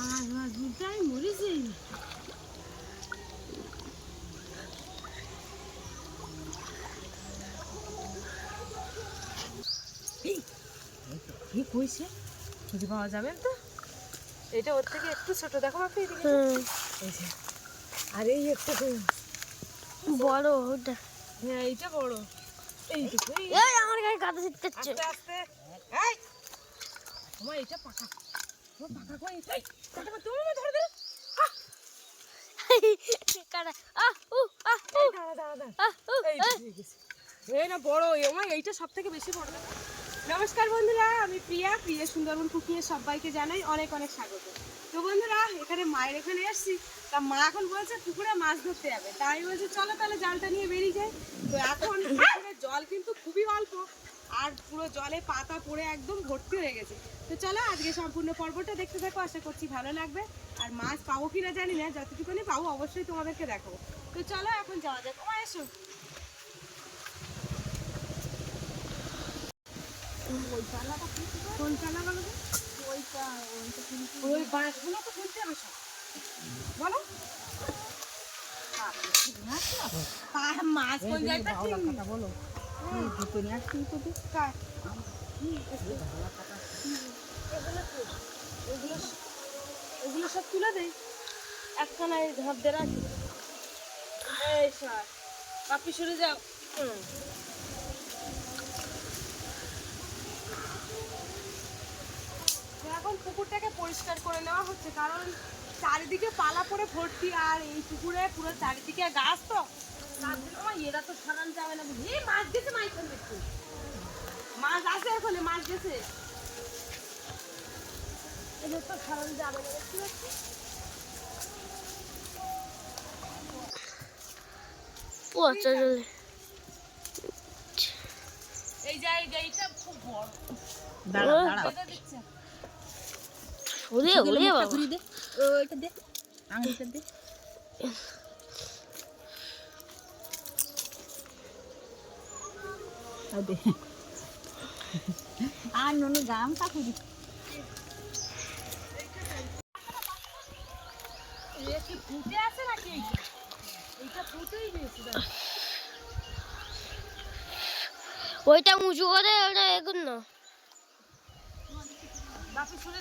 আর দুটাই মরেছে। কি কইছে খুঁজে পাওয়া যাবে তো? এটা ওর থেকে একটু ছোট, দেখো আপনি এদিকে। এই যে আর এই একটা বড় ওটা। হ্যাঁ এইটা বড়। এইটুকু। এই আমার গায়ে কাদা ছিটকাচ্ছে। আস্তে আস্তে। এই তোমার এটা পাকা। ও পাকা কই? এই কাটা তুমি ধরে ধরে। কাদা এই না বড়, এইটা সব থেকে বেশি বড়। নমস্কার বন্ধুরা, আমি প্রিয়া সুন্দরবন কুকিংয়ে সবাইকে জানাই অনেক অনেক স্বাগত। তো বন্ধুরা, এখানে মায়ের এখানে এসছি, তা মা এখন বলছে পুকুরে মাছ ধরতে যাবে, তাই বলছে চলো তাহলে জালটা নিয়ে বেরিয়ে যাই। তো এখন পুকুরের জল কিন্তু খুবই অল্প, আর পুরো জলে পাতা পড়ে একদম ভর্তি হয়ে গেছে। তো চলো আজকে সম্পূর্ণ পর্বটা দেখতে থাকো, আশা করছি ভালো লাগবে। আর মাছ পাবো কিনা জানি না, যতটুকুনি পাবো অবশ্যই তোমাদেরকে দেখাবো। তো চলো এখন যাওয়া যাক। ও এসো। কোন চালা বলো তো? ওই বাঁশগুলো তো খুলতে হবে সব। বলো মাছ কোন জায়গাটা বলো। এগুলো সব তুলে দেয় একখানা ধাপ দিয়ে রাখি। এই সর বাপি সরে যাও। এখন পুকুরটাকে পরিষ্কার করে নেওয়া হচ্ছে, কারণ চারিদিকে পালা পড়ে ভর্তি, আর এই পুকুরে পুরো চারিদিকে গাছ, তো এরা তো সরান যাবে না। মাছ গেছে, মাছ আছে ওখানে, মাছ গেছে, এদের তো সরান যাবে না। দেখতে পাচ্ছি এই জায়গাটা খুব বড়। দাঁড়া দাঁড়া দিচ্ছে। ওরে ওরে বাবা, ঘুরি দে, ওইটা দে, আঙুলটা দে। দে আর ননু গাম কাকুরি। এ কি ফুটে আছে নাকি? এইটা ফুটেই দিয়েছে। ওইটা উঁচু করে ওটা এখন না বাপি শুনে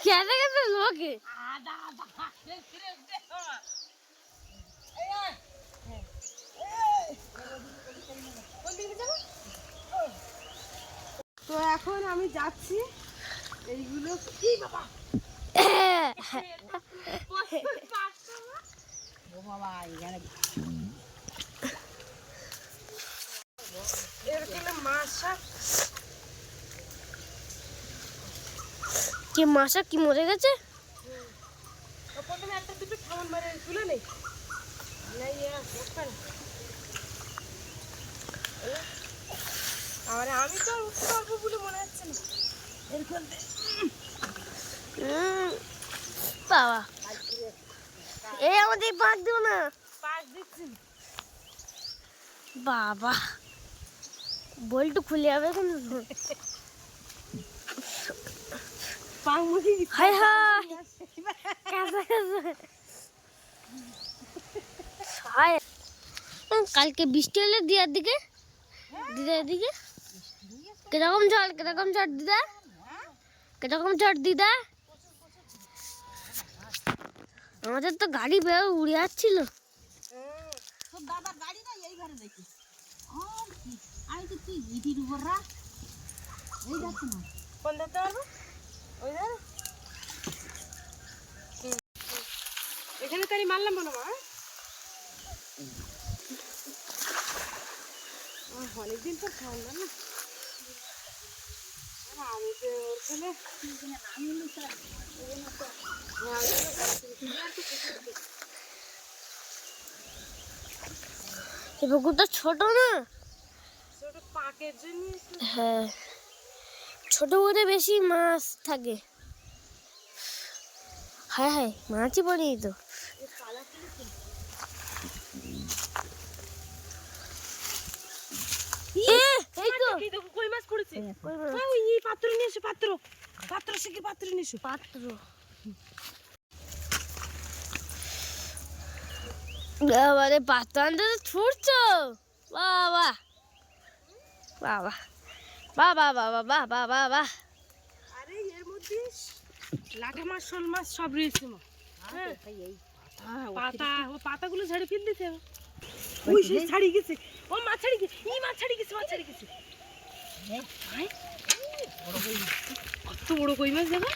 কেটে গেছে লোকে। তো এখন আমি যাচ্ছি, এইগুলো কি বাবা কি মাছা কি মরে গেছে? প্রথমে একটা দুটো খাওয়ান মারে তুলে নেই। আমি তো আর উঠতে পারবো বলে মনে হচ্ছে না। এরকম বাবা এই আমাদের পাক দিও না। পাক দিচ্ছি বাবা, বলটু খুলে যাবে কিন্তু। পাক মুখি হাই হাই কাঁচা কাঁচা। হাই কালকে বৃষ্টি হলে দিদার দিকে, দিদার দিকে কিরকম ঝড় দিদা, কিরকম ঝড় দিদা? আমাদের তো গাড়ি বেয়ে উড়ে যাচ্ছিল। দাদা গাড়ি না এই ঘরে দেখি। আমি তো তুই ইটির উপর রাখ, এই যাচ্ছে না। কোন ধরতে পারবো? ওই ধর এখানে তারি মারলাম বলো মা। অনেকদিন তো খাওয়ালাম না। আমি তো ওখানে পুকুরটা ছোট না, ছোট পাকের জন্য। হ্যাঁ ছোট করে বেশি মাছ থাকে। হ্যাঁ হ্যাঁ মাছই পড়ি তো। এই তো এই দেখো কই মাছ পড়েছে। কই মাছ? ওই এই পাত্র নিয়ে এসো, পাত্র পাত্র শিখে পাত্র নিয়ে এসো। পাত্র আমারে পাত্র আনতে তো ছুটছো। বাবা বাবা বাবা বাবা বাবা বাবা। আরে এর মধ্যে লাঠা মাছ, শোল মাছ সব রয়েছে মা। হ্যাঁ পাতা, ও পাতাগুলো ঝাড়ে ফেল দিতে হবে। ওই সে ছাড়িয়ে গেছে, ও মাছ ছাড়িয়ে গেছে, এই মাছ ছাড়িয়ে গেছে, মাছ ছাড়িয়ে গেছে। কত বড় কই মাছ দেখো,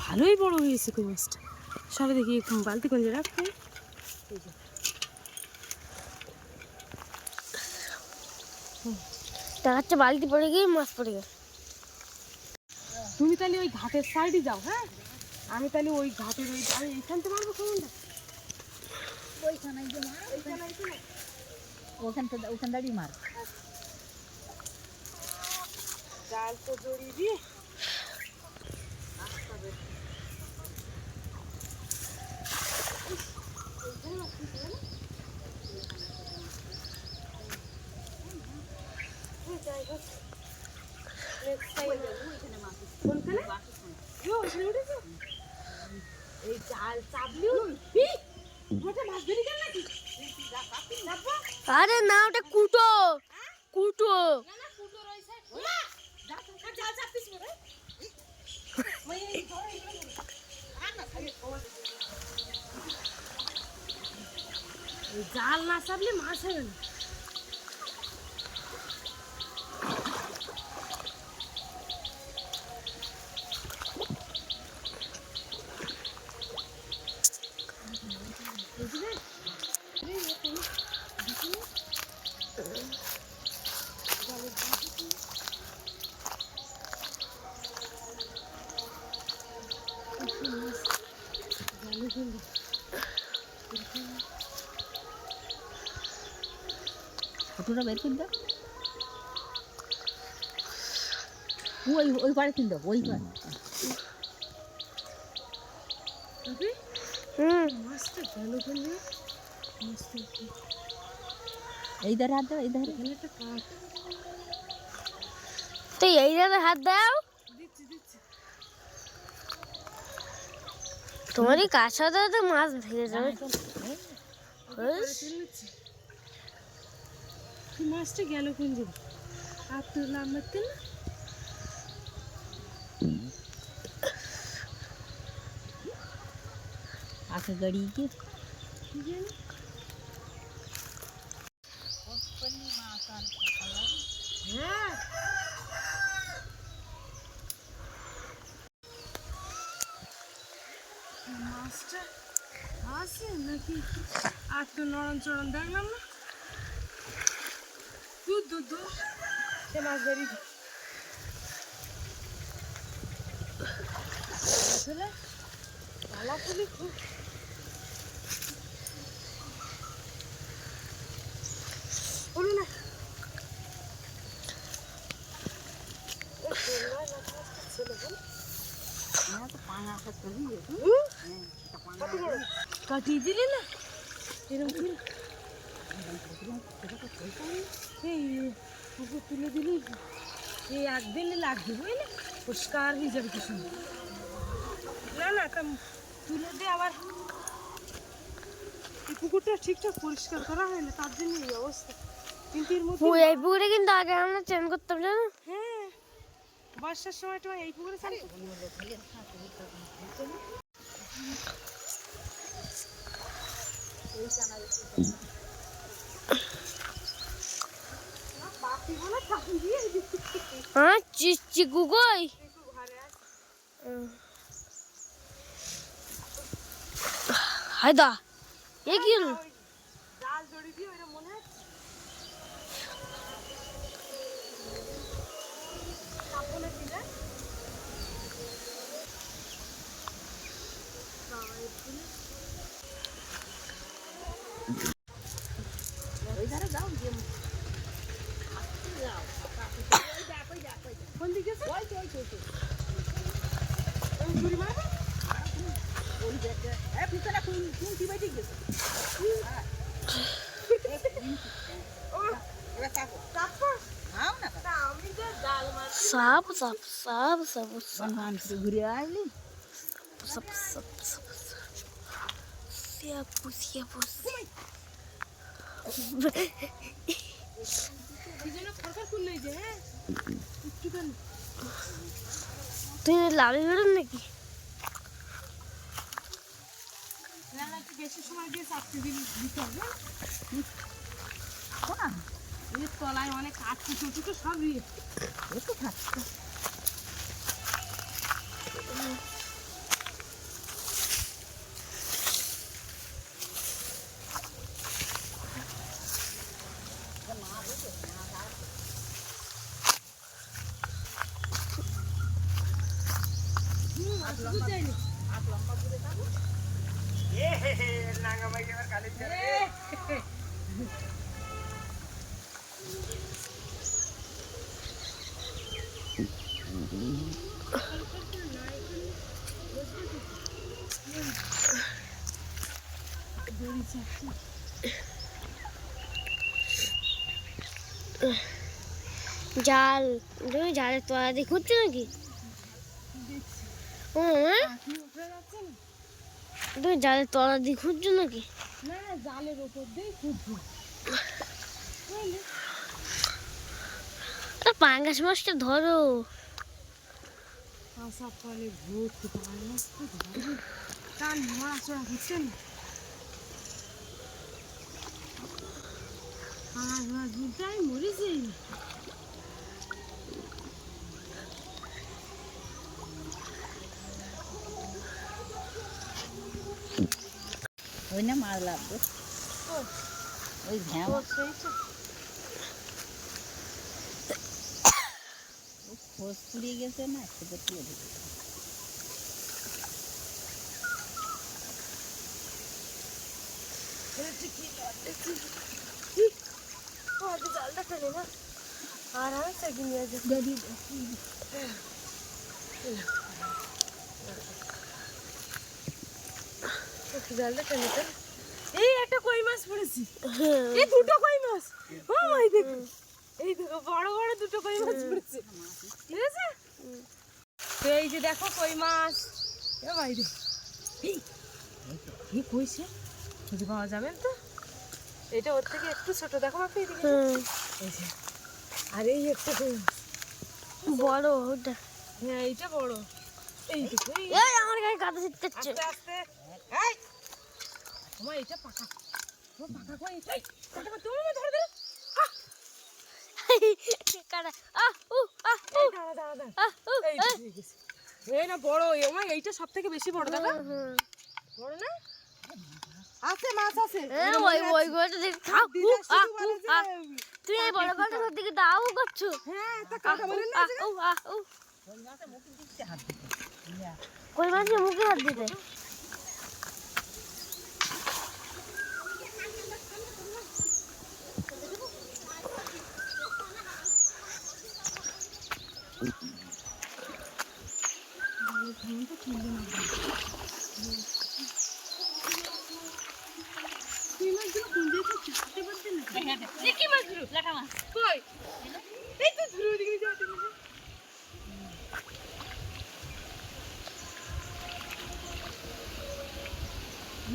ভালোই বড় হয়েছে কই মাছটা। সরে দেখি একটু বালতি কঞ্জে রাখতে। দেখাচ্ছে বালতি পড়ে গিয়ে মাছ পড়ে গেছে। তুমি তাহলে ওই ঘাটের সাইডে যাও, হ্যাঁ আমি তাহলে ওই ঘাটের ওই আমি এইখানতে মারবো কেমনটা। ওখান দাঁড়িয়ে মার। জাল তো জড়িয়ে দিয়ে এই জাল চাপলিও মাছ ধরি গেল নাকি। আরে না ওটা কুটো কুটো। জাল না চাপলে মাছ হবে না। ফটোটা বের করে দাও। ওই ওই পাড়ে কিনতে ওই পাড়ে। মাছটা গেল বলবে, মাছটা এই ধারে হাত দাও, এই ধারে। এখানে একটা কাঠ তো এই জায়গায় হাত দাও। দিচ্ছি দিচ্ছি। তোমারই কাছে তো মাছ ভেঙে যাবে। মাছটা গেল কোন দিকে আর তুললাম মারতে না। আঁকে গাড়ি কি হ্যাঁ মাছটা আছে নাকি আর তো নরম চরম দেখলাম না। দুধ দুধ দুধ সে মাছ ধরি আসলে পালাপুলি খুব বলো না। কাটিয়ে দিলি না এরকম এই পুকুর তুলে দিলি এই একদিনে লাগবে বুঝলি, পরিষ্কার হয়ে যাবে কি সুন্দর। না না তা তুলে দিয়ে আবার এই পুকুরটা ঠিকঠাক পরিষ্কার করা হয় না, তার জন্য এই অবস্থা। কিন্তু এর মধ্যে এই পুকুরে কিন্তু আগে আমরা চেন করতাম জানো। হ্যাঁ বর্ষার সময় তো এই পুকুরে চান হ্যাঁ চিকু কই হায়দা এ কি হলো? জাল জড়ি দিয়ে ওইটা মনে হচ্ছে কাপড়ে দিলে ওই ধারে যাও গিয়ে কোন দিকে আছে? ওই তো ওই তো ওই তো। ওই ঝুড়ি মারবে ওই দেখে পিছনে কোন কি বাইতে গেছে। ও এবার কাপড় কাপড় খাও না তা আমি তো জাল মাছ সাপ সাপ সাপ সাপ সাপ মানুষ ঘুরে আসলি সাপ সাপ সাপ সিয়াপু সিয়াপু এই জন্য খরখর করলেই যে হ্যাঁ একটুখানি তুই লাভে বেরোন নাকি? না একটু বেশি সময় দিয়ে চাকরি দিতে হবে না এর তলায় অনেক কাঠ কুটো টুটো সব একটু থাকছে বুঝাইনি জাল তুমি জালের তলা দিয়ে খুঁজছো নাকি? ও তুমি জালের তলা দিয়ে খুঁজছো নাকি? না জালের ওপর দিয়ে খুঁজবো পাঙ্গাস মাছটা ধরো। আসা ফলে ভর্তি পাঙ্গাস তো ধরবে কান নড়াচড়া হচ্ছে না পাঙ্গাস মাছ বলতে আমি মরেছি ওই না মাছ লাগবে ওই ভ্যাঁ খোঁজ পুড়িয়ে গেছে না সেটা তুলে দিবে জালটা ফেলে না আর আমি সেদিন নিয়ে যাবো জালটা ফেলে তো এই একটা কই মাছ পড়েছি এই দুটো কই মাছ ও ভাই দেখো এই দেখো বড় বড় দুটো কই মাছ পড়েছে ঠিক আছে তো এই যে দেখো কই মাছ এ ভাই দেখো এই কইছে খুঁজে পাওয়া যাবে তো এটা ওর থেকে একটু ছোট দেখো বাপি এদিকে এই যে আর এই একটা কই মাছ বড় ওটা। হ্যাঁ এইটা বড় এই দেখো এই এই আমার গায়ে কাদা ছিটতেছে। আস্তে আস্তে এই তোমার এটা পাকা ও পাকা কই এই কাটা তুমি ধরে ধরে কাদা আহ উ আহ উ এই দাঁড়া দাঁড়া দাঁড়া আহ উ এই যে ঠিক আছে এই না বড় আমার এইটা সবথেকে বেশি বড় দাদা বড় না আছে মাছ আছে ওই ওই গোটা দেখ খাও উ আহ উ আহ তুই এই বড় গোটা দিকে দাও করছো। হ্যাঁ তা কাটা বলেন না উ আহ উ কই মাছের মুখে হাত দিতে কি মাছ ধরো লাটা মাছ কই এই তো ধরো দিকে যাও দিকে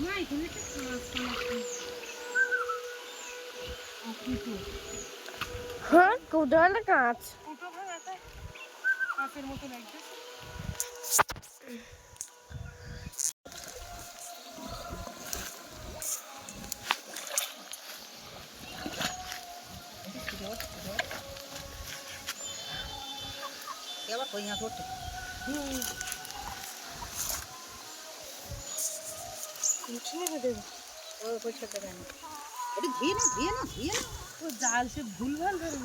না এখানে একটা মাছ হ্যাঁ কোদাল কাঁচ ফুটো ভাঙা তাই মাছের মতো লাগছে এবার কই না করতে উঠে দেবো ও কই ছোট কেন এটা ধুয়ে না ধুয়ে না ধুয়ে না ও জাল সে ভুলভাল ধরে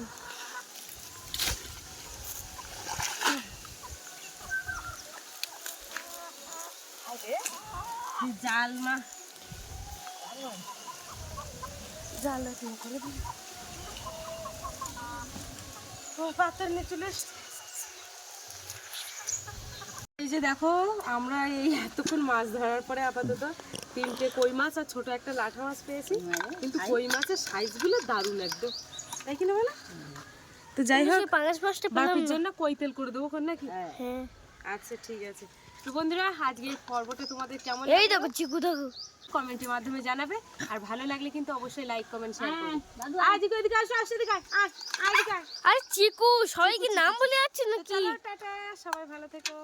জাল মা জাল করে দিই ও পাতার নিয়ে চলে এই যে দেখো আমরা এই এতক্ষণ মাছ ধরার পরে আপাতত 3টে কই মাছ আর ছোট একটা লাঠা মাছ পেয়েছি কিন্তু কই মাছের সাইজগুলো দারুণ একদম তাই কিনা বলো তো যাই হোক পাঙাশ মাছটা পেলাম বাপির না। জন্য কই তেল করে দেবো কোন নাকি? হ্যাঁ আচ্ছা ঠিক আছে। তো বন্ধুরা আজকে পর্বটা তোমাদের কেমন এই লাগলো দেখো চিকু দেখো। কমেন্টের মাধ্যমে জানাবে, আর ভালো লাগলে কিন্তু অবশ্যই লাইক কমেন্ট শেয়ার করবে। দাদু আজকে এদিকে আসো, আসো এদিকে আয়, আয়, আয় এদিকে আয়। আরে চিকু সবাই কি নাম বলে যাচ্ছে তো নাকি? চলো টাটা, সবাই ভালো থেকো।